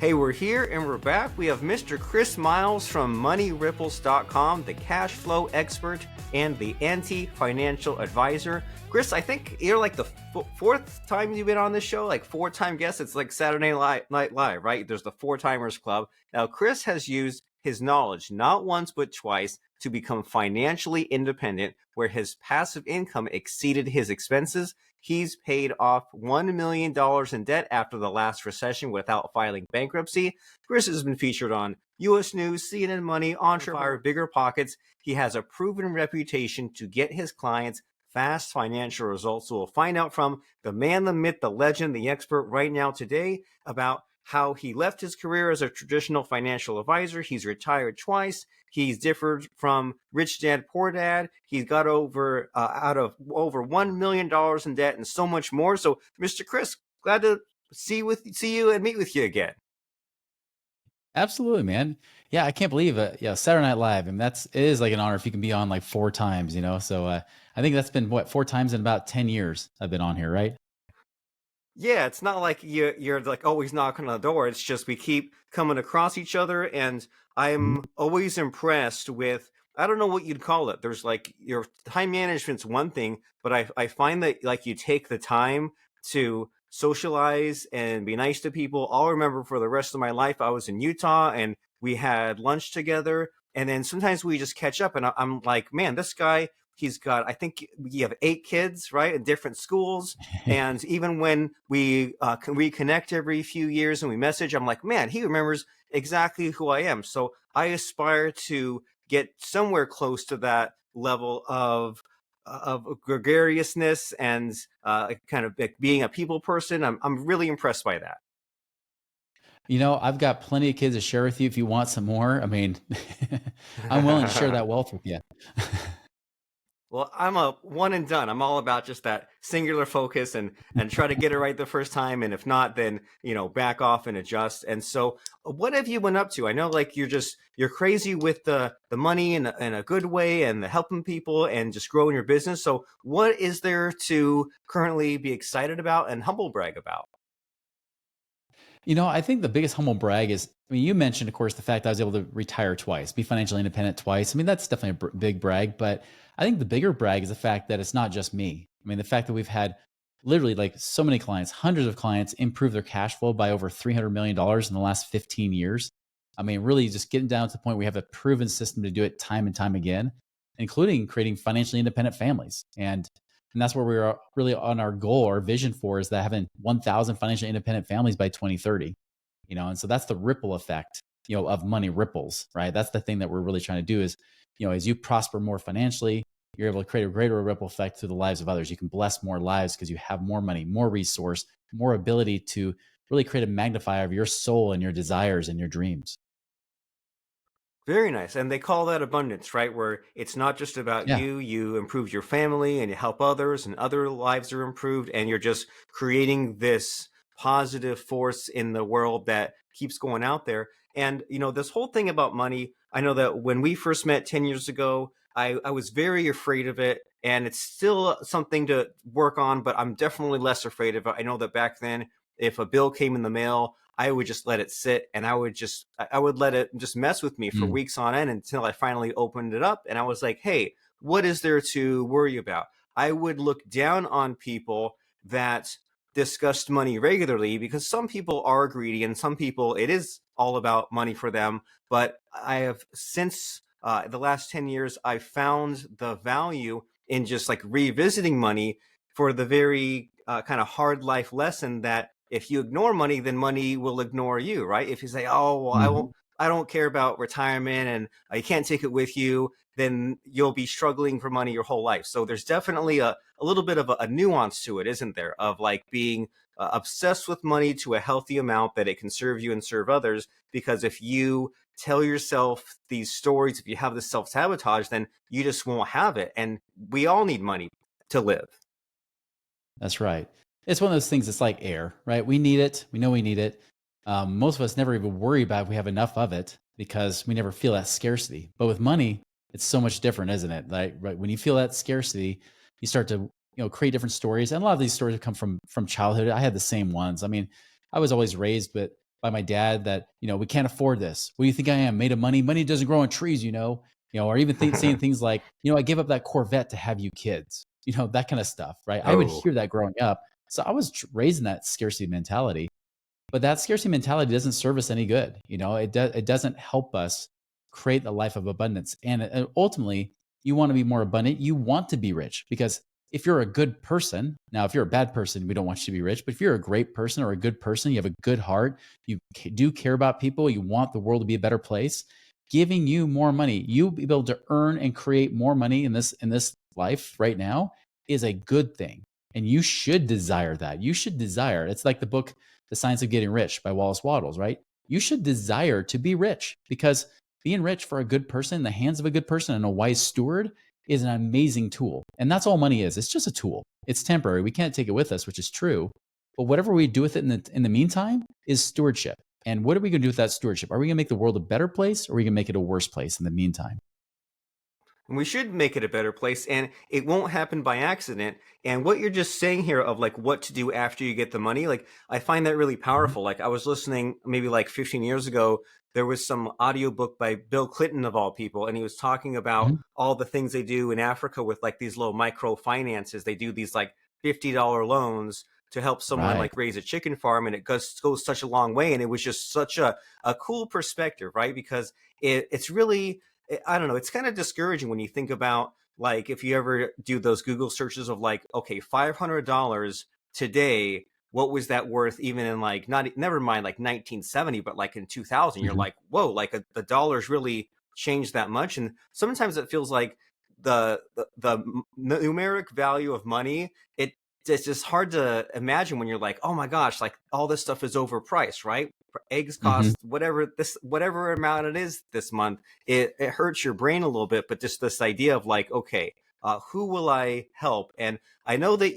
Hey, we're here and we're back. We have Mr. Chris Miles from MoneyRipples.com, the cash flow expert and the anti-financial advisor. Chris, I think you're like the fourth time you've been on this show, like four-time guest. It's like Saturday Night Live, right? There's the Four-Timers Club. Now, Chris has used his knowledge not once but twice to become financially independent, where his passive income exceeded his expenses. He's paid off $1 million in debt after the last recession without filing bankruptcy. Chris has been featured on U.S. News, CNN Money, Entrepreneur, Bigger Pockets. He has a proven reputation to get his clients fast financial results. So we'll find out from the man, the myth, the legend, the expert right now today about how he left his career as a traditional financial advisor. He's retired twice. He's differed from Rich Dad, Poor Dad. He's got out of over $1 million in debt and so much more. So, Mr. Chris, glad to see you and meet with you again. Absolutely, man. Yeah, I can't believe it. Yeah, Saturday Night Live. I mean, it is like an honor if you can be on like four times, So I think that's been four times in about 10 years I've been on here, right? Yeah, it's not like you're like always knocking on the door. It's just we keep coming across each other, and Mhm. I'm always impressed with, I don't know what you'd call it. There's like your time management's one thing, but I find that like you take the time to socialize and be nice to people. I'll remember for the rest of my life I was in Utah and we had lunch together, and then sometimes we just catch up, and I'm like, man, this guy. He's got, I think you have 8 kids, right, in different schools. And even when we reconnect every few years and we message, I'm like, man, he remembers exactly who I am. So I aspire to get somewhere close to that level of gregariousness and kind of like being a people person. I'm really impressed by that. I've got plenty of kids to share with you if you want some more. I mean, I'm willing to share that wealth with you. Well, I'm a one and done. I'm all about just that singular focus and try to get it right the first time. And if not, then back off and adjust. And so, what have you been up to? I know, like you're crazy with the money in a good way and the helping people and just growing your business. So, what is there to currently be excited about and humble brag about? I think the biggest humble brag is, I mean, you mentioned, of course, the fact I was able to retire twice, be financially independent twice. I mean, that's definitely a big brag. But I think the bigger brag is the fact that it's not just me. I mean, the fact that we've had literally like so many clients, hundreds of clients improve their cash flow by over $300 million in the last 15 years. I mean, really just getting down to the point where we have a proven system to do it time and time again, including creating financially independent families. And that's where we are really on our goal, our vision for is that having 1,000 financially independent families by 2030, and so that's the ripple effect, of money ripples, right? That's the thing that we're really trying to do is, as you prosper more financially, you're able to create a greater ripple effect through the lives of others. You can bless more lives because you have more money, more resource, more ability to really create a magnifier of your soul and your desires and your dreams. Very nice. And they call that abundance, right? Where it's not just about Yeah. you improve your family and you help others and other lives are improved. And you're just creating this positive force in the world that keeps going out there. And, this whole thing about money, I know that when we first met 10 years ago, I was very afraid of it. And it's still something to work on, but I'm definitely less afraid of it. I know that back then, if a bill came in the mail, I would just let it sit and I would let it just mess with me for Mm. weeks on end until I finally opened it up and I was like, hey, what is there to worry about? I would look down on people that discussed money regularly because some people are greedy and some people it is all about money for them. But I have since the last 10 years, I found the value in just like revisiting money for the very kind of hard life lesson that if you ignore money, then money will ignore you, right? If you say, "Oh, well, Mhm. I don't care about retirement, and you can't take it with you," then you'll be struggling for money your whole life. So there's definitely a little bit of a nuance to it, isn't there? Of like being obsessed with money to a healthy amount that it can serve you and serve others. Because if you tell yourself these stories, if you have this self sabotage, then you just won't have it. And we all need money to live. That's right. It's one of those things that's like air, right? We need it. We know we need it. Most of us never even worry about if we have enough of it because we never feel that scarcity. But with money, it's so much different, isn't it? Like, right, when you feel that scarcity, you start to create different stories. And a lot of these stories have come from childhood. I had the same ones. I mean, I was always raised with by my dad that, we can't afford this. What do you think I am, made of money? Money doesn't grow on trees, or even saying things like, I gave up that Corvette to have you kids, that kind of stuff, right? I would Oh. hear that growing up. So I was raised in that scarcity mentality, but that scarcity mentality doesn't serve us any good. It doesn't help us create a life of abundance. And ultimately, you want to be more abundant. You want to be rich because if you're a good person, now, if you're a bad person, we don't want you to be rich, but if you're a great person or a good person, you have a good heart, you do care about people, you want the world to be a better place, giving you more money, you be able to earn and create more money in this life right now is a good thing. And you should desire that. You should desire. It's like the book The Science of Getting Rich by Wallace Wattles, right? You should desire to be rich because being rich for a good person in the hands of a good person and a wise steward is an amazing tool. And that's all money is. It's just a tool. It's temporary. We can't take it with us, which is true. But whatever we do with it in the meantime is stewardship. And what are we going to do with that stewardship? Are we going to make the world a better place or are we going to make it a worse place in the meantime? And we should make it a better place, and it won't happen by accident. And what you're just saying here of like what to do after you get the money, like I find that really Mhm. powerful. Like I was listening maybe like 15 years ago, there was some audiobook by Bill Clinton of all people, and he was talking about Mhm. all the things they do in Africa with like these little microfinances. They do these like $50 loans to help someone Right. like raise a chicken farm, and it goes such a long way. And it was just such a cool perspective, right? Because it's really, I don't know, it's kind of discouraging when you think about like if you ever do those Google searches of like, okay, $500 today, what was that worth even in like not never mind like 1970, but like in 2000, you're Mhm. like, whoa, like the dollars really changed that much. And sometimes it feels like the numeric value of money, it's just hard to imagine when you're like, oh my gosh, like all this stuff is overpriced, right? Eggs Mhm. cost whatever amount it is this month. It hurts your brain a little bit, but just this idea of like, okay, who will I help? And I know that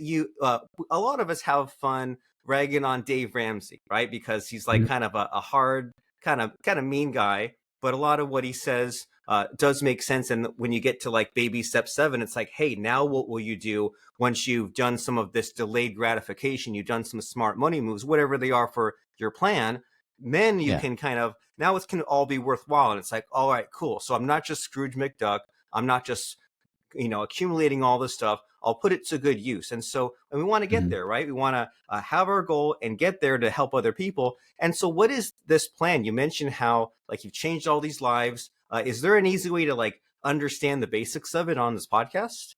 a lot of us have fun ragging on Dave Ramsey, right? Because he's like Mhm. kind of a hard, kind of mean guy, but a lot of what he says does make sense. And when you get to like baby step 7, it's like, hey, now what will you do once you've done some of this delayed gratification? You've done some smart money moves, whatever they are for your plan. Then you Yeah. can kind of, now it can all be worthwhile. And it's like, all right, cool. So I'm not just Scrooge McDuck. I'm not just accumulating all this stuff. I'll put it to good use. And we want to get Mhm. there, right? We want to have our goal and get there to help other people. And so what is this plan? You mentioned how like you've changed all these lives. Is there an easy way to like understand the basics of it on this podcast?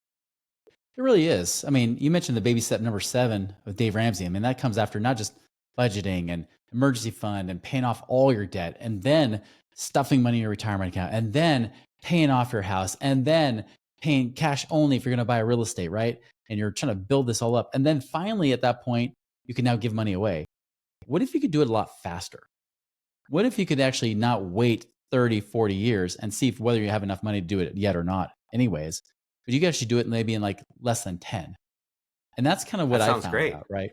It really is. I mean, you mentioned the baby step number 7 with Dave Ramsey. I mean, that comes after not just budgeting and emergency fund and paying off all your debt and then stuffing money in your retirement account and then paying off your house and then paying cash only if you're going to buy a real estate, right? And you're trying to build this all up. And then finally, at that point, you can now give money away. What if you could do it a lot faster? What if you could actually not wait 30, 40 years and see if whether you have enough money to do it yet or not, anyways? But you could actually do it maybe in like less than 10. And that's kind of what That I sounds found great. out, right?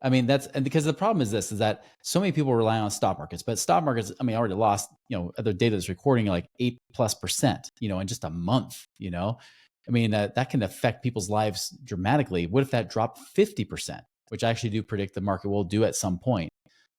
I mean, that's and because the problem is this is that so many people rely on stock markets, but stock markets, I mean, already lost, at the data that's recording like 8+%, in just a month. I mean, that can affect people's lives dramatically. What if that dropped 50%, which I actually do predict the market will do at some point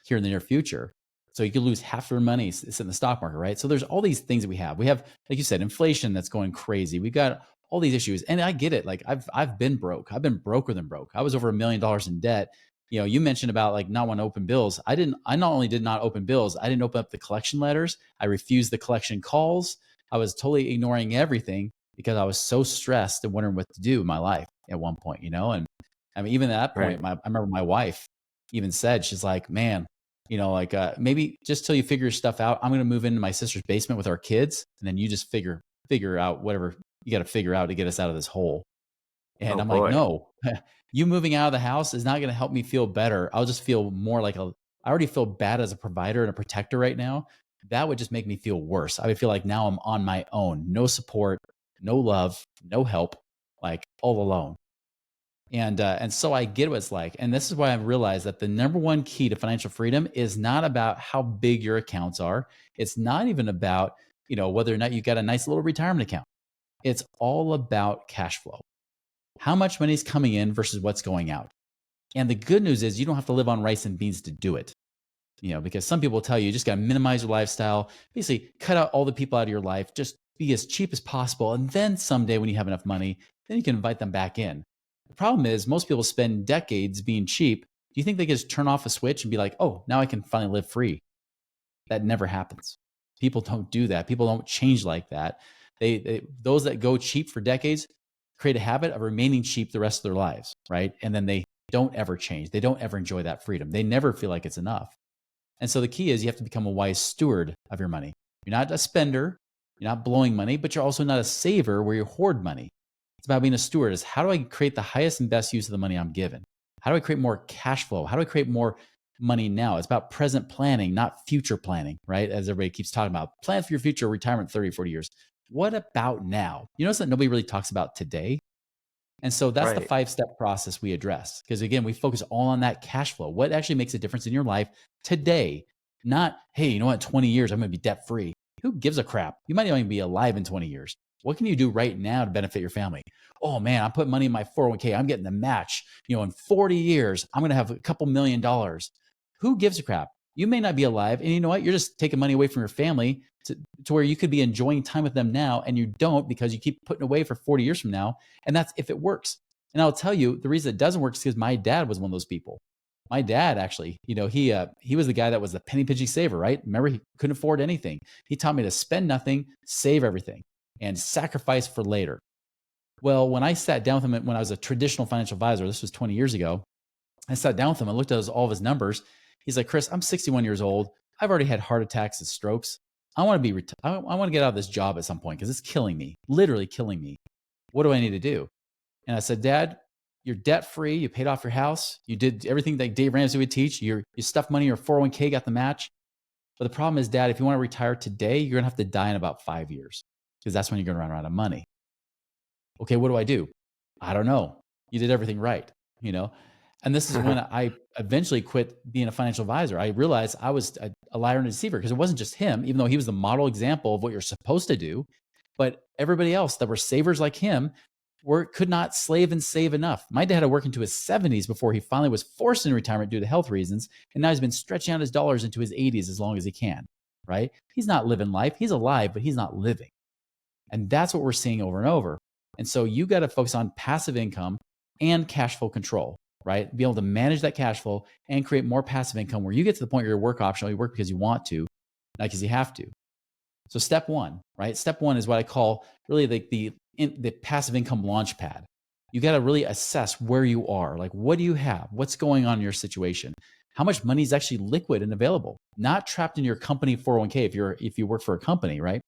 here in the near future. So you could lose half your money in the stock market, right? So there's all these things that we have. We have, like you said, inflation that's going crazy. We got all these issues, and I get it. Like I've been broke. I've been broker than broke. I was over $1 million in debt. You mentioned about like not wanting to open bills. I didn't. I not only did not open bills, I didn't open up the collection letters. I refused the collection calls. I was totally ignoring everything because I was so stressed and wondering what to do in my life at one point. And I mean, even at that Right. point, I remember my wife even said, she's like, man, like maybe just till you figure your stuff out, I'm going to move into my sister's basement with our kids, and then you just figure out whatever you got to figure out to get us out of this hole. And Oh I'm like, boy. no, you moving out of the house is not going to help me feel better. I'll just feel more like I already feel bad as a provider and a protector right now. That would just make me feel worse. I would feel like now I'm on my own, no support, no love, no help, like all alone. And so I get what it's like. And this is why I realized that the number one key to financial freedom is not about how big your accounts are. It's not even about, whether or not you got a nice little retirement account. It's all about cash flow. How much money is coming in versus what's going out. And the good news is you don't have to live on rice and beans to do it. Because some people tell you just got to minimize your lifestyle, basically cut out all the people out of your life, just be as cheap as possible. And then someday when you have enough money, then you can invite them back in. The problem is most people spend decades being cheap. Do you think they can just turn off a switch and be like, oh, now I can finally live free? That never happens. People don't do that. People don't change like that. Those that go cheap for decades create a habit of remaining cheap the rest of their lives, right? And then they don't ever change. They don't ever enjoy that freedom. They never feel like it's enough. And so the key is you have to become a wise steward of your money. You're not a spender, you're not blowing money, but you're also not a saver where you hoard money. It's about being a steward. Is how do I create the highest and best use of the money I'm given? How do I create more cash flow? How do I create more money now? It's about present planning, not future planning, right? As everybody keeps talking about, plan for your future retirement 30, 40 years. What about now? You notice that nobody really talks about today. And so that's the Right. 5-step process we address. Because again, we focus all on that cash flow. What actually makes a difference in your life today? Not, hey, you know what, 20 years, I'm going to be debt free. Who gives a crap? You might not even be alive in 20 years. What can you do right now to benefit your family? Oh man, I'm putting money in my 401k. I'm getting the match. In 40 years, I'm going to have a couple $1,000,000. Who gives a crap? You may not be alive. And you know what? You're just taking money away from your family to where you could be enjoying time with them now. And you don't because you keep putting away for 40 years from now. And that's if it works. And I'll tell you, the reason it doesn't work is because my dad was one of those people. My dad actually, he was the guy that was the penny pinching saver, right? Remember, he couldn't afford anything. He taught me to spend nothing, save everything, and sacrifice for later. Well, when I sat down with him when I was a traditional financial advisor, this was 20 years ago, I sat down with him and looked at all of his numbers. He's like, Chris, I'm 61 years old. I've already had heart attacks and strokes. I want to I want to get out of this job at some point because it's killing me, literally killing me. What do I need to do? And I said, Dad, you're debt free. You paid off your house. You did everything that Dave Ramsey would teach. You stuffed money in your 401k, got the match. But the problem is, Dad, if you want to retire today, you're going to have to die in about 5 years because that's when you're going to run out of money. Okay, what do I do? I don't know. You did everything right, you know? And this is when I eventually quit being a financial advisor. I realized I was a liar and a deceiver because it wasn't just him, even though he was the model example of what you're supposed to do. But everybody else that were savers like him could not slave and save enough. My dad had worked into his 70s before he finally was forced into retirement due to health reasons. And now he's been stretching out his dollars into his 80s as long as he can, right? He's not living life. He's alive, but he's not living. And that's what we're seeing over and over. And so you got to focus on passive income and cash flow control, right? Be able to manage that cash flow and create more passive income where you get to the point where you're work optional, you work because you want to, not because you have to. So step one, right? Step one is what I call really the passive income launch pad. You got to really assess where you are. Like, what do you have? What's going on in your situation? How much money is actually liquid and available, not trapped in your company 401k if you work for a company, right?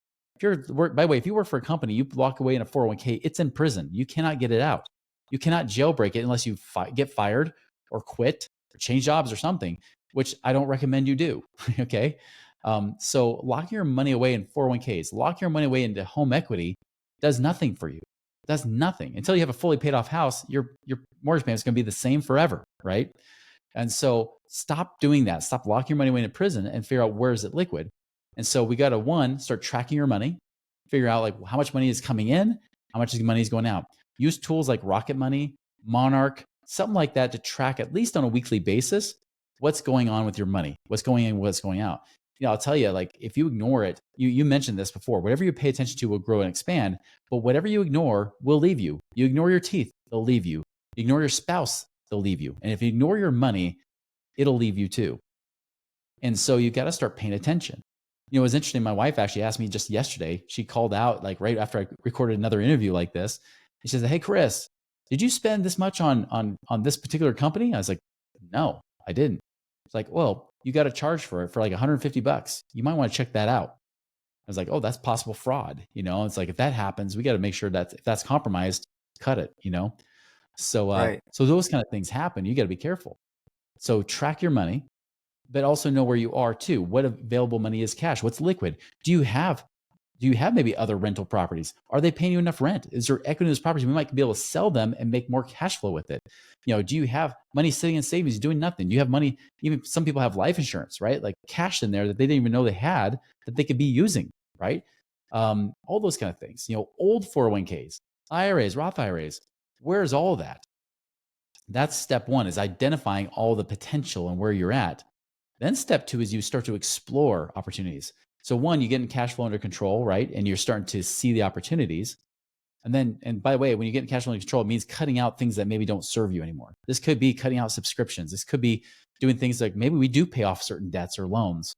By the way, if you work for a company, you lock away in a 401k, it's in prison. You cannot get it out. You cannot jailbreak it unless you get fired or quit or change jobs or something, which I don't recommend you do. Okay. So locking your money away in 401ks, locking your money away into home equity does nothing for you. Does nothing until you have a fully paid off house. Your mortgage payment is going to be the same forever, right? And so stop doing that. Stop locking your money away in prison and figure out where is it liquid. And so we got to start tracking your money, figure out like how much money is coming in, how much money is going out. Use tools like Rocket Money, Monarch, something like that to track at least on a weekly basis what's going on with your money, what's going in, what's going out. I'll tell you, like if you ignore it, you mentioned this before, whatever you pay attention to will grow and expand, but whatever you ignore will leave you. You ignore your teeth, they'll leave you. You ignore your spouse, they'll leave you. And if you ignore your money, it'll leave you too. And so you got to start paying attention. It was interesting. My wife actually asked me just yesterday, she called out like right after I recorded another interview like this. She says, hey, Chris, did you spend this much on this particular company? I was like, no, I didn't. It's like, well, you got to charge for it for like $150. You might want to check that out. I was like, oh, that's possible fraud. It's like, if that happens, we got to make sure that if that's compromised, cut it, So, Right. so those kind of things happen. You got to be careful. So track your money, but also know where you are too. What available money is cash? What's liquid? Do you have maybe other rental properties? Are they paying you enough rent? Is there equity in those properties? We might be able to sell them and make more cash flow with it. Do you have money sitting in savings doing nothing? Do you have money? Even some people have life insurance, right? Like cash in there that they didn't even know they had that they could be using, right? All those kind of things. Old 401ks, IRAs, Roth IRAs. Where's all that? That's step one, is identifying all the potential and where you're at. Then step two is you start to explore opportunities. So one, you get in cash flow under control, right? And you're starting to see the opportunities. And then, and by the way, when you get in cash flow under control, it means cutting out things that maybe don't serve you anymore. This could be cutting out subscriptions. This could be doing things like maybe we do pay off certain debts or loans,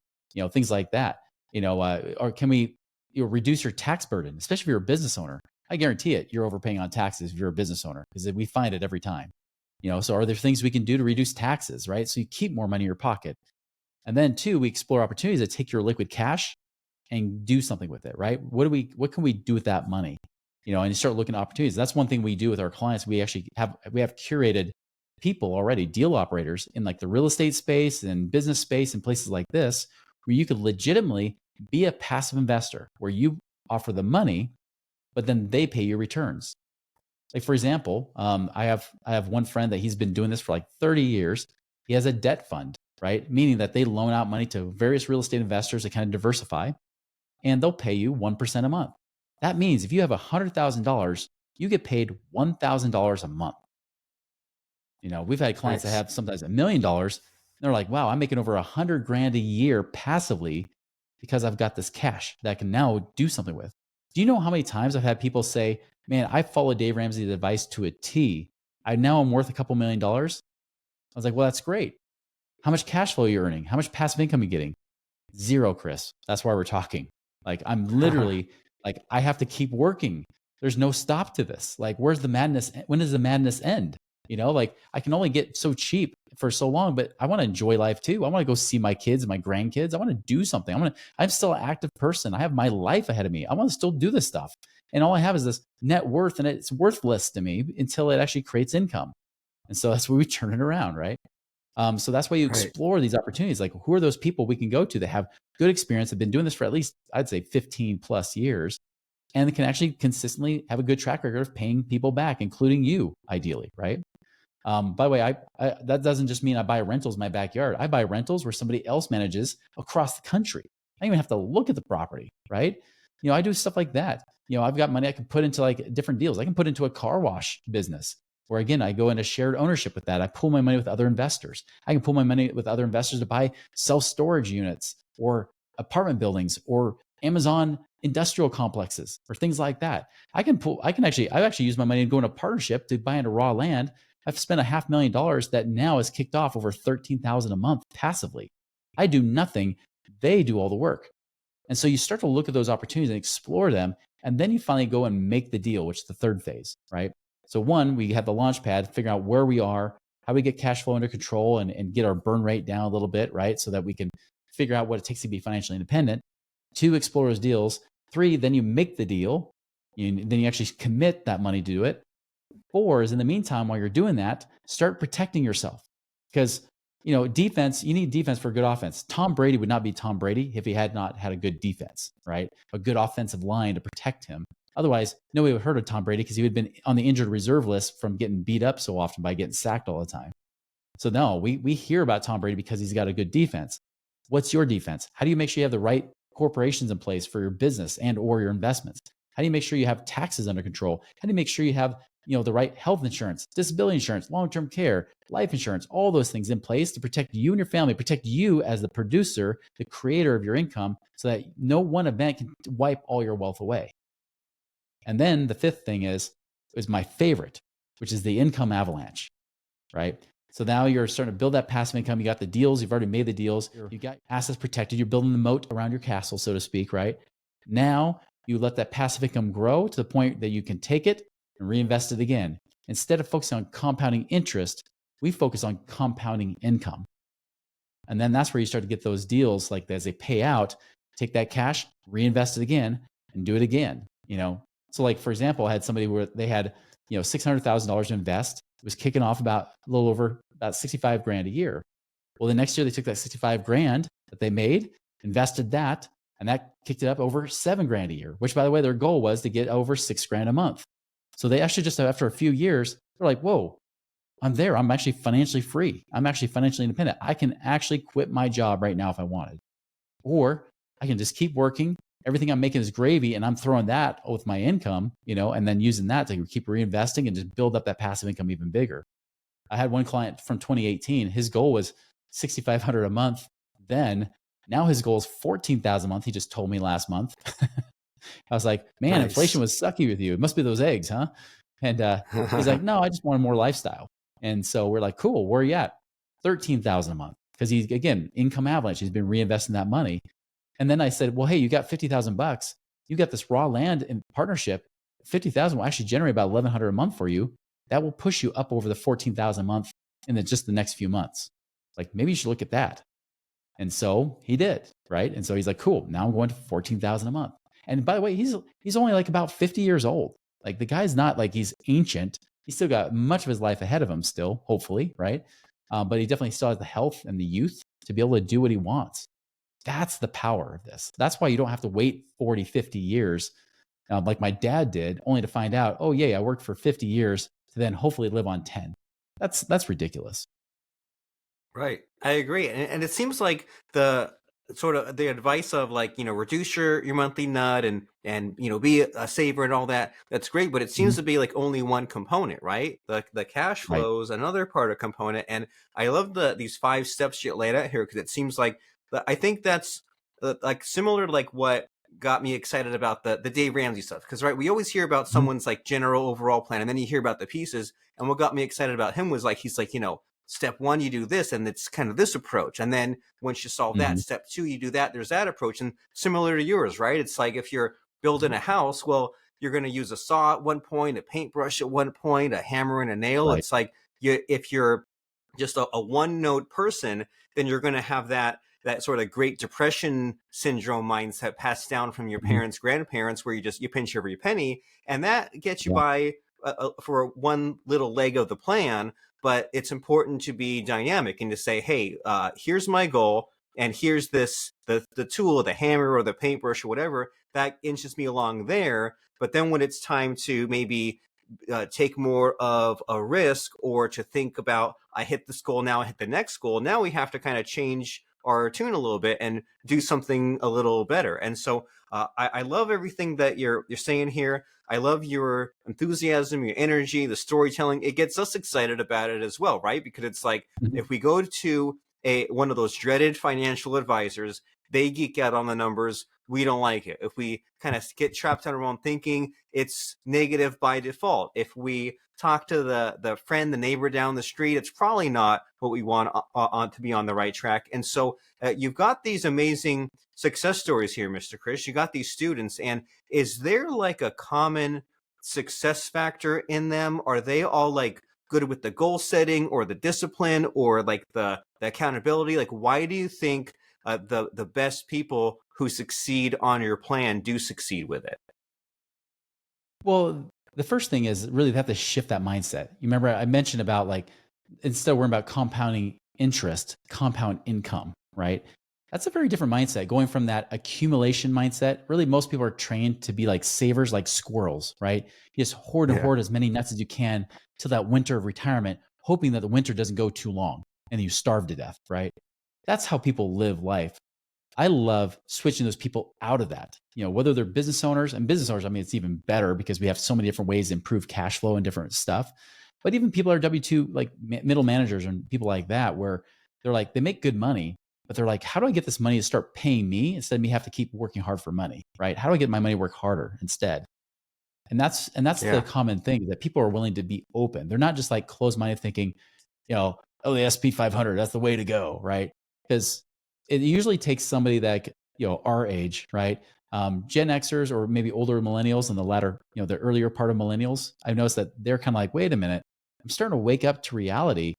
things like that. Or can we reduce your tax burden, especially if you're a business owner? I guarantee it, you're overpaying on taxes if you're a business owner because we find it every time. So are there things we can do to reduce taxes, right? So you keep more money in your pocket. And then two, we explore opportunities that take your liquid cash and do something with it, right? What can we do with that money? And you start looking at opportunities. That's one thing we do with our clients. We actually have curated people already, deal operators in like the real estate space and business space and places like this, where you could legitimately be a passive investor where you offer the money, but then they pay you returns. Like for example, I have one friend that he's been doing this for like 30 years. He has a debt fund, right? Meaning that they loan out money to various real estate investors to kind of diversify, and they'll pay you 1% a month. That means if you have $100,000, you get paid $1,000 a month. We've had clients that have sometimes $1 million. And they're like, wow, I'm making over $100,000 a year passively because I've got this cash that I can now do something with. Do you know how many times I've had people say, man, I followed Dave Ramsey's advice to a T. Now I'm worth a couple $1 million. I was like, well, that's great. How much cash flow are you earning? How much passive income are you getting? Zero, Chris. That's why we're talking. Like I'm literally like, I have to keep working. There's no stop to this. Like, where's the madness? When does the madness end? Like I can only get so cheap for so long, but I want to enjoy life too. I want to go see my kids and my grandkids. I want to do something. I'm still an active person. I have my life ahead of me. I want to still do this stuff. And all I have is this net worth, and it's worthless to me until it actually creates income. And so that's where we turn it around, right? So that's why you explore these opportunities. Like, who are those people we can go to that have good experience, have been doing this for at least, I'd say 15 plus years, and they can actually consistently have a good track record of paying people back, including you, ideally, right? By the way, that doesn't just mean I buy rentals in my backyard. I buy rentals where somebody else manages across the country. I don't even have to look at the property, right? I do stuff like that. I've got money I can put into like different deals. I can put into a car wash business where, again, I go into shared ownership with that. I pool my money with other investors. I can pool my money with other investors to buy self-storage units or apartment buildings or Amazon industrial complexes or things like that. I've actually used my money to go into a partnership to buy into raw land. I've spent $500,000 that now has kicked off over $13,000 a month passively. I do nothing. They do all the work. And so you start to look at those opportunities and explore them. And then you finally go and make the deal, which is the third phase, right? So one, we have the launch pad, figure out where we are, how we get cash flow under control and get our burn rate down a little bit, right? So that we can figure out what it takes to be financially independent. Two, explore those deals. Three, then you make the deal. Then you actually commit that money to do it. Four is, in the meantime, while you're doing that, start protecting yourself. Because, defense, you need defense for a good offense. Tom Brady would not be Tom Brady if he had not had a good defense, right? A good offensive line to protect him. Otherwise, nobody would have heard of Tom Brady because he would have been on the injured reserve list from getting beat up so often by getting sacked all the time. So no, we hear about Tom Brady because he's got a good defense. What's your defense? How do you make sure you have the right corporations in place for your business and or your investments? How do you make sure you have taxes under control? How do you make sure you have the right health insurance, disability insurance, long-term care, life insurance, all those things in place to protect you and your family, protect you as the producer, the creator of your income, so that no one event can wipe all your wealth away. And then the fifth thing is my favorite, which is the income avalanche, right? So now you're starting to build that passive income. You got the deals. You've already made the deals. You got assets protected. You're building the moat around your castle, so to speak, right? Now you let that passive income grow to the point that you can take it and reinvest it again. Instead of focusing on compounding interest, we focus on compounding income. And then that's where you start to get those deals, like as they pay out, take that cash, reinvest it again, and do it again. So like, for example, I had somebody where they had, $600,000 to invest. It was kicking off about a little over about $65,000 a year. Well, the next year they took that $65,000 that they made, invested that, and that kicked it up over $7,000 a year, which, by the way, their goal was to get over $6,000 a month. So they actually just, after a few years, they're like, whoa, I'm there. I'm actually financially free. I'm actually financially independent. I can actually quit my job right now if I wanted. Or I can just keep working. Everything I'm making is gravy, and I'm throwing that with my income, and then using that to keep reinvesting and just build up that passive income even bigger. I had one client from 2018. His goal was $6,500 a month Then now his goal is 14,000 a month. He just told me last month. I was like, man, inflation Nice. was sucky with you. It must be those eggs, huh? And he's like, no, I just wanted more lifestyle. And so we're like, cool, where are you at? 13,000 a month. Because he's, again, income avalanche. He's been reinvesting that money. And then I said, well, hey, you got 50,000 bucks. You got this raw land in partnership. 50,000 will actually generate about 1,100 a month for you. That will push you up over the 14,000 a month in just the next few months. Like, maybe you should look at that. And so he did, right? And so he's like, cool, now I'm going to 14,000 a month. And by the way, he's only like about 50 years old. Like, the guy's not like he's ancient. He's still got much of his life ahead of him still, hopefully, right? But he definitely still has the health and the youth to be able to do what he wants. That's the power of this. That's why you don't have to wait 40, 50 years, like my dad did, only to find out, oh yeah, I worked for 50 years to then hopefully live on 10. That's ridiculous. Right. I agree. And it seems like the sort of the advice of like, reduce your monthly nut and be a saver and all that. That's great, but it seems Mhm. to be like only one component, right? The cash Right. flows another part of component. And I love these 5 steps you laid out here because it seems like I think that's like similar to like what got me excited about the Dave Ramsey stuff. Because right, we always hear about Mhm. someone's like general overall plan, and then you hear about the pieces. And what got me excited about him was like he's like, step one, you do this, and it's kind of this approach. And then once you solve that, Mhm. step two, you do that, there's that approach. And similar to yours, right? It's like if you're building a house, well, you're going to use a saw at one point, a paintbrush at one point, a hammer and a nail. Right. It's like if you're just a one note person, then you're going to have that sort of Great Depression syndrome mindset passed down from your Mhm. parents, grandparents, where you pinch every penny, and that gets you Yeah. by for one little leg of the plan. But it's important to be dynamic and to say, hey, here's my goal, and here's the tool, the hammer or the paintbrush or whatever that inches me along there. But then when it's time to maybe take more of a risk or to think about I hit this goal, now I hit the next goal, now we have to kind of change our tune a little bit and do something a little better. And so I love everything that you're saying here. I love your enthusiasm, your energy, the storytelling. It gets us excited about it as well, right? Because it's like Mhm. if we go to one of those dreaded financial advisors, they geek out on the numbers. We don't like it. If we kind of get trapped in our own thinking, it's negative by default. If we talk to the friend, the neighbor down the street, it's probably not what we want on to be on the right track. And so you've got these amazing success stories here, Mr. Chris. You got these students, and is there like a common success factor in them? Are they all like good with the goal setting or the discipline or like the accountability? Like, why do you think the best people who succeed on your plan do succeed with it? Well, the first thing is really they have to shift that mindset. You remember I mentioned about like instead of worrying about compounding interest, compound income, right? That's a very different mindset. Going from that accumulation mindset, really most people are trained to be like savers, like squirrels, right? You just hoard and Yeah. hoard as many nuts as you can till that winter of retirement, hoping that the winter doesn't go too long and you starve to death, right? That's how people live life. I love switching those people out of that. Whether they're business owners and business owners, I mean, it's even better because we have so many different ways to improve cash flow and different stuff. But even people are W-2, like middle managers and people like that, where they're like, they make good money, but they're like, how do I get this money to start paying me instead of me have to keep working hard for money, right? How do I get my money to work harder instead? And that's the Yeah. common thing that people are willing to be open. They're not just like closed-minded thinking, oh, the SP 500, that's the way to go, right? Because it usually takes somebody that, our age, right? Gen Xers or maybe older millennials in the latter, the earlier part of millennials, I've noticed that they're kind of like, wait a minute, I'm starting to wake up to reality.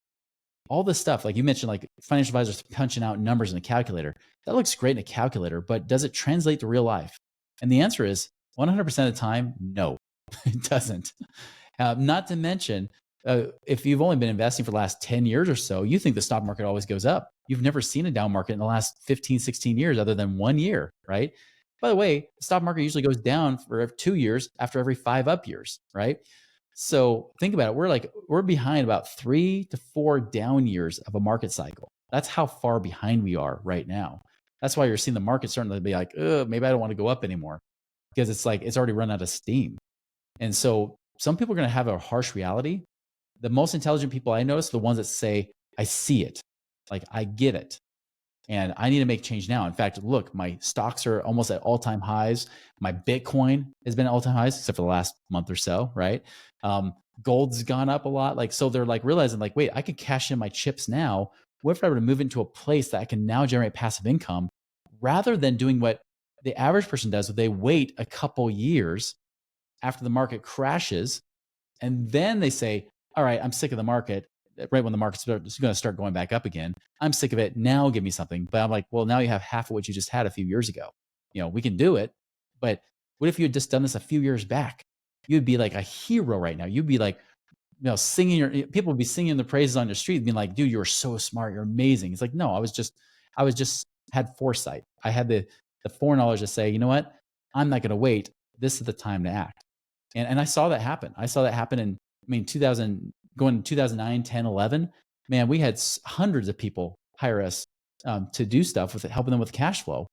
All this stuff, like you mentioned, like financial advisors punching out numbers in a calculator, that looks great in a calculator, but does it translate to real life? And the answer is 100% of the time, no, it doesn't. Not to mention, if you've only been investing for the last 10 years or so, you think the stock market always goes up. You've never seen a down market in the last 15, 16 years other than 1 year, right? By the way, the stock market usually goes down for 2 years after every 5 up years, right? So think about it. We're behind about 3 to 4 down years of a market cycle. That's how far behind we are right now. That's why you're seeing the market starting to be like, maybe I don't want to go up anymore because it's like it's already run out of steam. And so some people are going to have a harsh reality. The most intelligent people I notice are the ones that say, I see it. Like, I get it. and I need to make change now. In fact, look, my stocks are almost at all-time highs. My Bitcoin has been at all-time highs, except for the last month or so, right? Gold's gone up a lot. Like, so they're like realizing, like, wait, I could cash in my chips now. What if I were to move into a place that I can now generate passive income rather than doing what the average person does? They wait a couple years after the market crashes, and then they say, all right, I'm sick of the market. Right when the market's going to start going back up again, I'm sick of it. Now give me something. But I'm like, well, now you have half of what you just had a few years ago. We can do it. But what if you had just done this a few years back? You'd be like a hero right now. You'd be like, singing people would be singing the praises on your street, being like, dude, you're so smart. You're amazing. It's like, no, I was just had foresight. I had the foreknowledge to say, you know what? I'm not going to wait. This is the time to act. And I saw that happen. I saw that happen in, 2000, going 2009, 10, 11. Man, we had hundreds of people hire us to do stuff with it, helping them with cash flow.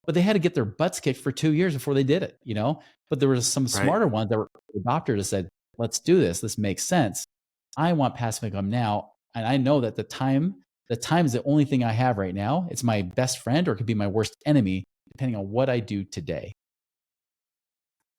But they had to get their butts kicked for 2 years before they did it. But there was some Right. smarter ones that were adopters that said, let's do this. This makes sense. I want passive income now. And I know that the time is the only thing I have right now. It's my best friend or it could be my worst enemy, depending on what I do today.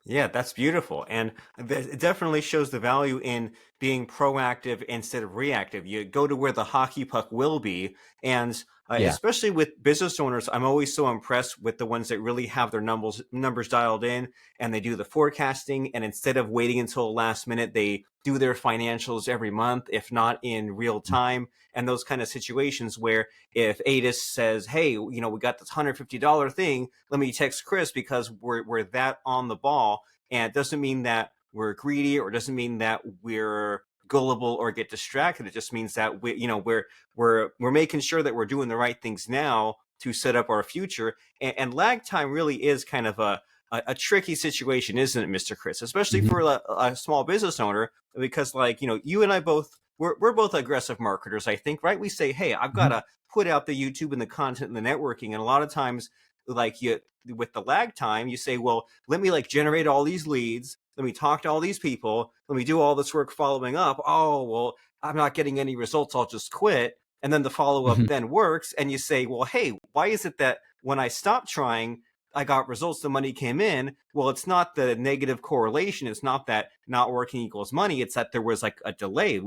Yeah, that's beautiful. And it definitely shows the value in being proactive instead of reactive. You go to where the hockey puck will be. And Yeah. especially with business owners, I'm always so impressed with the ones that really have their numbers dialed in and they do the forecasting. And instead of waiting until the last minute, they do their financials every month, if not in real time. And those kind of situations where if Adis says, hey, we got this $150 thing, let me text Chris because we're that on the ball. And it doesn't mean that we're greedy or doesn't mean that we're gullible or get distracted. It just means that we're making sure that we're doing the right things now to set up our future. And lag time really is kind of a tricky situation, isn't it, Mr. Chris? Especially for Mhm. a small business owner, because like you and I both we're both aggressive marketers, I think, right? We say, hey, I've got Mhm. to put out the YouTube and the content and the networking, and a lot of times, like you with the lag time, you say, well, let me like generate all these leads, let me talk to all these people, let me do all this work following up. Oh, well, I'm not getting any results, I'll just quit. And then the follow up Mhm. then works, and you say, well, hey, why is it that when I stopped trying, I got results, the money came in? Well, it's not the negative correlation. It's not that not working equals money. It's that there was like a delay.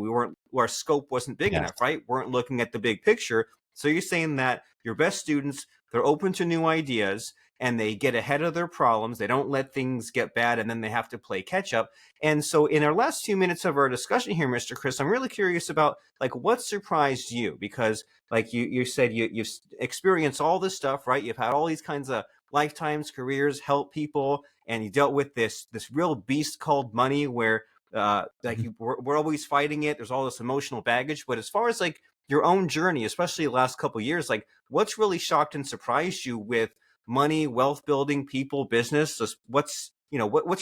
Our scope wasn't big Yes. enough, right? Weren't looking at the big picture. So you're saying that your best students, they're open to new ideas and they get ahead of their problems. They don't let things get bad and then they have to play catch up. And so in our last 2 minutes of our discussion here, Mr. Chris, I'm really curious about like what surprised you, because like you said, you've experienced all this stuff, right? You've had all these kinds of lifetimes, careers, help people, and you dealt with this real beast called money, where like Mhm. we're always fighting it. There's all this emotional baggage. But as far as like your own journey, especially the last couple of years, like what's really shocked and surprised you with money, wealth building, people, business? Just what's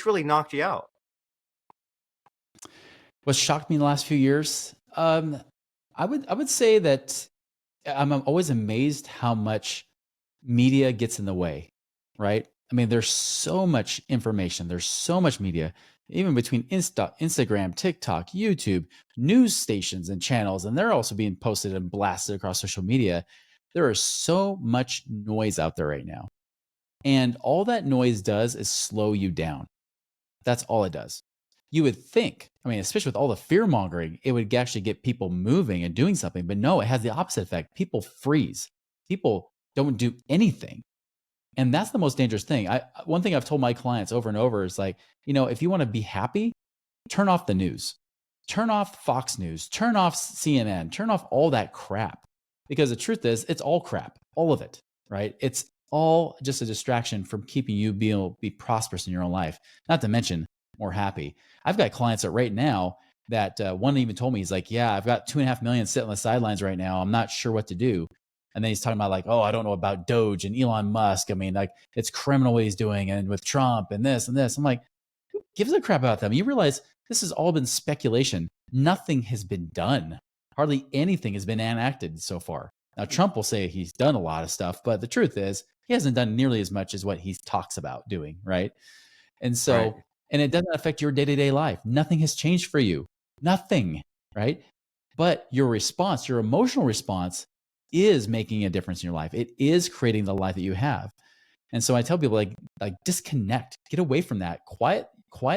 really knocked you out? What shocked me in the last few years? I would say that I'm always amazed how much media gets in the way, right? I mean, there's so much information, there's so much media, even between Instagram, TikTok, YouTube, news stations and channels, and they're also being posted and blasted across social media. There is so much noise out there right now. And all that noise does is slow you down. That's all it does. You would think, I mean, especially with all the fear mongering, it would actually get people moving and doing something. But no, it has the opposite effect. People freeze. People don't do anything. And that's the most dangerous thing. One thing I've told my clients over and over is like, if you want to be happy, turn off the news. Turn off Fox News, turn off CNN, turn off all that crap. Because the truth is, it's all crap, all of it, right? It's all just a distraction from keeping you be prosperous in your own life, not to mention more happy. I've got clients that right now that one even told me, he's like, yeah, I've got 2.5 million sitting on the sidelines right now. I'm not sure what to do. And then he's talking about like, oh, I don't know about Doge and Elon Musk. I mean, like it's criminal what he's doing, and with Trump and this and this. I'm like, who gives a crap about them? You realize this has all been speculation. Nothing has been done. Hardly anything has been enacted so far. Now, Trump will say he's done a lot of stuff, but the truth is, he hasn't done nearly as much as what he talks about doing, right? And Right. so, and it doesn't affect your day to day life. Nothing has changed for you. Nothing, right? But your response, your emotional response, is making a difference in your life. It is creating the life that you have. And so I tell people like disconnect, get away from that, quiet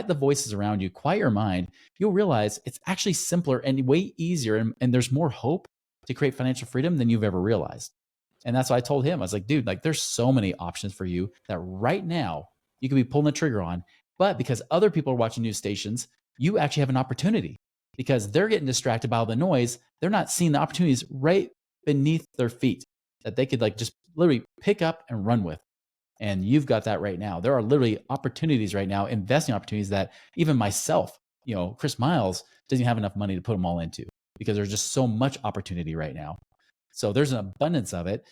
the voices around you, quiet your mind. You'll realize it's actually simpler and way easier, and there's more hope to create financial freedom than you've ever realized. And that's what I told him. I was like, dude, like there's so many options for you that right now you could be pulling the trigger on. But because other people are watching news stations, you actually have an opportunity because they're getting distracted by all the noise. They're not seeing the opportunities right beneath their feet that they could like just literally pick up and run with. And you've got that right now. There are literally opportunities right now, investing opportunities that even myself, Chris Miles doesn't have enough money to put them all into because there's just so much opportunity right now. So there's an abundance of it.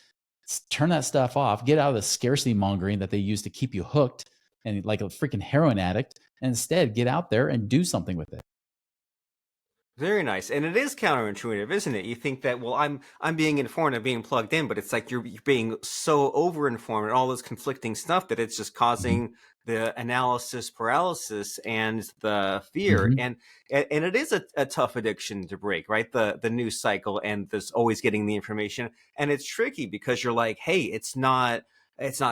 Turn that stuff off, get out of the scarcity mongering that they use to keep you hooked and like a freaking heroin addict, and instead get out there and do something with it. Very nice, and it is counterintuitive, isn't it? You think that, well, I'm being informed, I'm being plugged in, but it's like you're being so overinformed and all this conflicting stuff that it's just Mhm. causing the analysis paralysis and the fear, Mhm. and it is a tough addiction to break, right? The news cycle and this always getting the information, and it's tricky because you're like, hey, it's not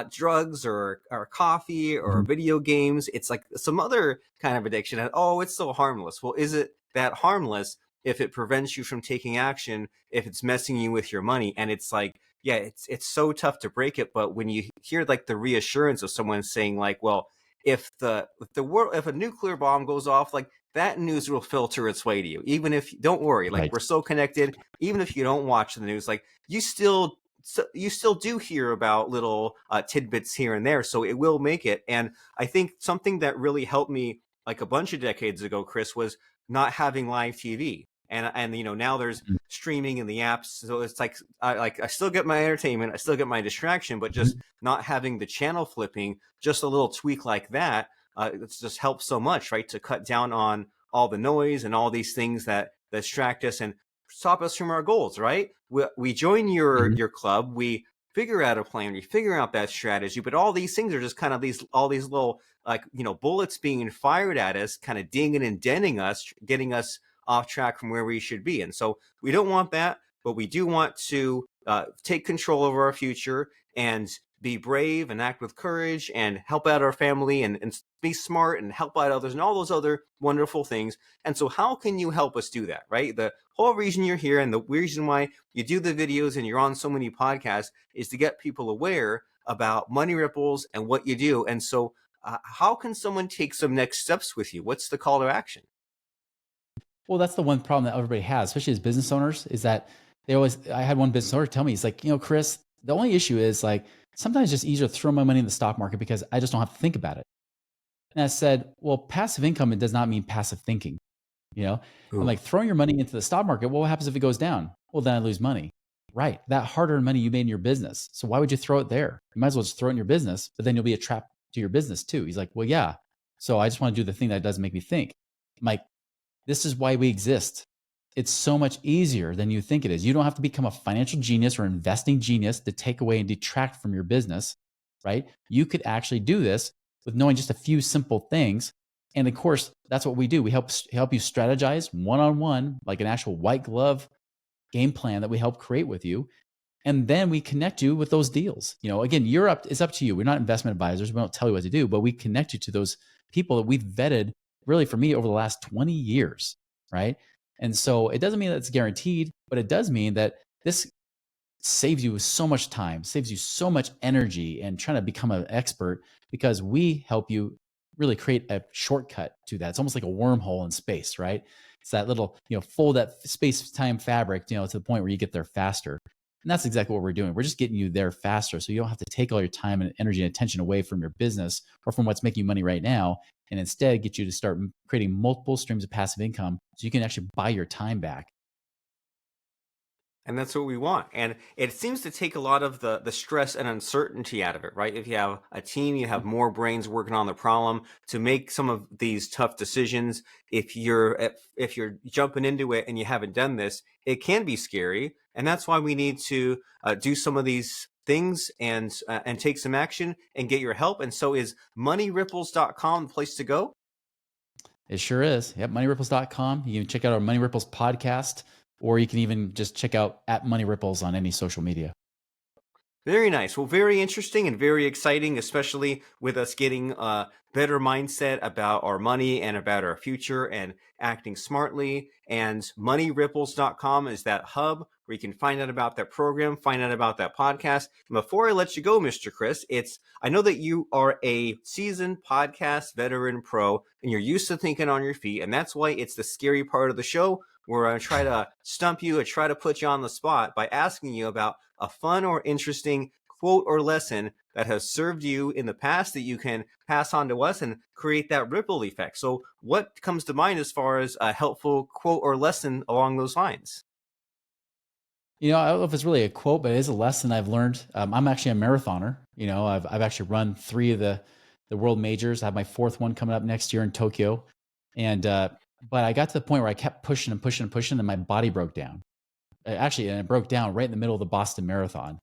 drugs or coffee or Mhm. video games. It's like some other kind of addiction. And oh, it's so harmless. Well, is it that harmless if it prevents you from taking action, if it's messing you with your money? And it's like, yeah, it's so tough to break it. But when you hear like the reassurance of someone saying like, well, if a nuclear bomb goes off, like that news will filter its way to you. Even if don't worry, like Right. we're so connected, even if you don't watch the news, like you still do hear about little tidbits here and there, so it will make it. And I think something that really helped me like a bunch of decades ago, Chris, was not having live TV. And now there's Mhm. streaming in the apps, so it's like I still get my entertainment, I still get my distraction, but just Mhm. not having the channel flipping, just a little tweak like that, it's just helps so much, right? To cut down on all the noise and all these things that distract us and stop us from our goals, right? We join your Mhm. your club, we figure out a plan, we figure out that strategy, but all these things are just kind of all these little like bullets being fired at us, kind of dinging and denting us, getting us off track from where we should be. And so we don't want that, but we do want to take control over our future and be brave and act with courage and help out our family and be smart and help out others and all those other wonderful things. And so how can you help us do that, right? The whole reason you're here and the reason why you do the videos and you're on so many podcasts is to get people aware about money ripples and what you do. And so how can someone take some next steps with you? What's the call to action? Well, that's the one problem that everybody has, especially as business owners, is that I had one business owner tell me, he's like, Chris, the only issue is like, sometimes it's just easier to throw my money in the stock market because I just don't have to think about it. And I said, well, passive income, it does not mean passive thinking. You know, I'm Ooh. like throwing your money into the stock market. Well, what happens if it goes down? Well, then I lose money. Right. That hard earned money you made in your business. So why would you throw it there? You might as well just throw it in your business, but then you'll be a trap to your business too. He's like, well, yeah. So I just want to do the thing that doesn't make me think. I'm like, this is why we exist. It's so much easier than you think it is. You don't have to become a financial genius or investing genius to take away and detract from your business, right? You could actually do this with knowing just a few simple things. And of course, that's what we do. We help you strategize one on one, like an actual white glove game plan that we help create with you. And then we connect you with those deals. Again, it's up to you. We're not investment advisors. We don't tell you what to do, but we connect you to those people that we've vetted really for me over the last 20 years. Right. And so it doesn't mean that it's guaranteed, but it does mean that this saves you so much time, saves you so much energy and trying to become an expert because we help you really create a shortcut to that. It's almost like a wormhole in space, right? It's that little, fold that space time fabric, to the point where you get there faster. And that's exactly what we're doing. We're just getting you there faster. So you don't have to take all your time and energy and attention away from your business or from what's making you money right now. And instead get you to start creating multiple streams of passive income so you can actually buy your time back. And that's what we want. And it seems to take a lot of the stress and uncertainty out of it, right? If you have a team, you have more brains working on the problem to make some of these tough decisions. If you're jumping into it and you haven't done this, it can be scary. And that's why we need to do some of these things and take some action and get your help. And so is moneyripples.com the place to go? It sure is. Yep. MoneyRipples.com. You can check out our Money Ripples podcast. or you can even just check out at Money Ripples on any social media. Very nice. Well, very interesting and very exciting, especially with us getting a better mindset about our money and about our future and acting smartly. And moneyripples.com is that hub where you can find out about that program, find out about that podcast. And before I let you go, Mr. Chris, I know that you are a seasoned podcast veteran pro and you're used to thinking on your feet. And that's why it's the scary part of the show where I try to stump you, I try to put you on the spot by asking you about a fun or interesting quote or lesson that has served you in the past that you can pass on to us and create that ripple effect. So, what comes to mind as far as a helpful quote or lesson along those lines? I don't know if it's really a quote, but it is a lesson I've learned. I'm actually a marathoner. I've actually run 3 of the world majors. I have my 4th one coming up next year in Tokyo, and but I got to the point where I kept pushing and pushing and pushing, and my body broke down. Actually, and it broke down right in the middle of the Boston Marathon,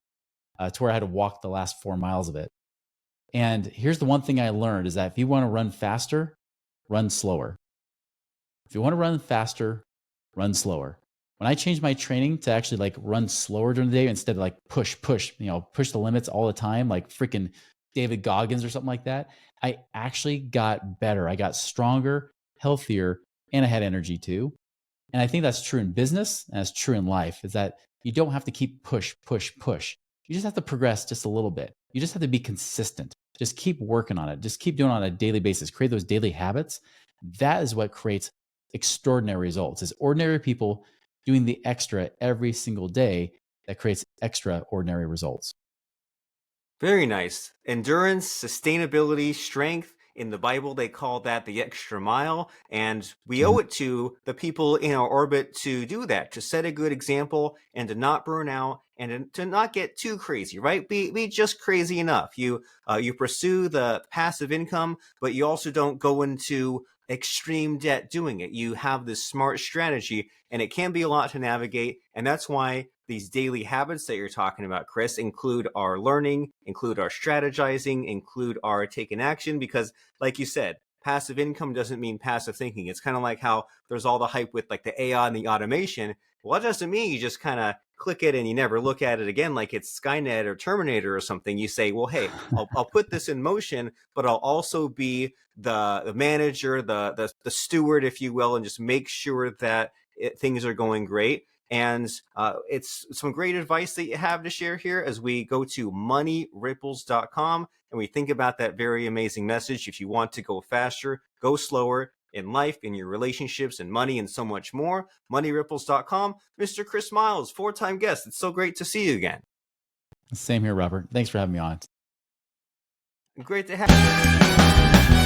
to where I had to walk the last 4 miles of it. And here's the one thing I learned is that if you want to run faster, run slower. If you want to run faster, run slower. When I changed my training to actually like run slower during the day instead of like push, push the limits all the time, like freaking David Goggins or something like that, I actually got better. I got stronger, healthier, and I had energy too. And I think that's true in business and that's true in life is that you don't have to keep push, push, push. You just have to progress just a little bit. You just have to be consistent. Just keep working on it. Just keep doing it on a daily basis. Create those daily habits. That is what creates extraordinary results. Is ordinary people doing the extra every single day that creates extraordinary results. Very nice. Endurance, sustainability, strength. In the Bible, they call that the extra mile. And we owe it to the people in our orbit to do that, to set a good example and to not burn out and to not get too crazy, right? Be just crazy enough. You pursue the passive income, but you also don't go into extreme debt doing it. You have this smart strategy and it can be a lot to navigate. And that's why these daily habits that you're talking about, Chris, include our learning, include our strategizing, include our taking action. Because, like you said, passive income doesn't mean passive thinking. It's kind of like how there's all the hype with like the AI and the automation. Well, that doesn't mean you just kind of click it and you never look at it again like it's Skynet or Terminator or something. You say, well, hey, I'll put this in motion, but I'll also be the manager, the steward, if you will, and just make sure that things are going great. And it's some great advice that you have to share here as we go to moneyripples.com and we think about that very amazing message. If you want to go faster, go slower in life, in your relationships, and money, and so much more. Moneyripples.com. Mr. Chris Miles, 4-time guest. It's so great to see you again. Same here, Robert. Thanks for having me on. Great to have you.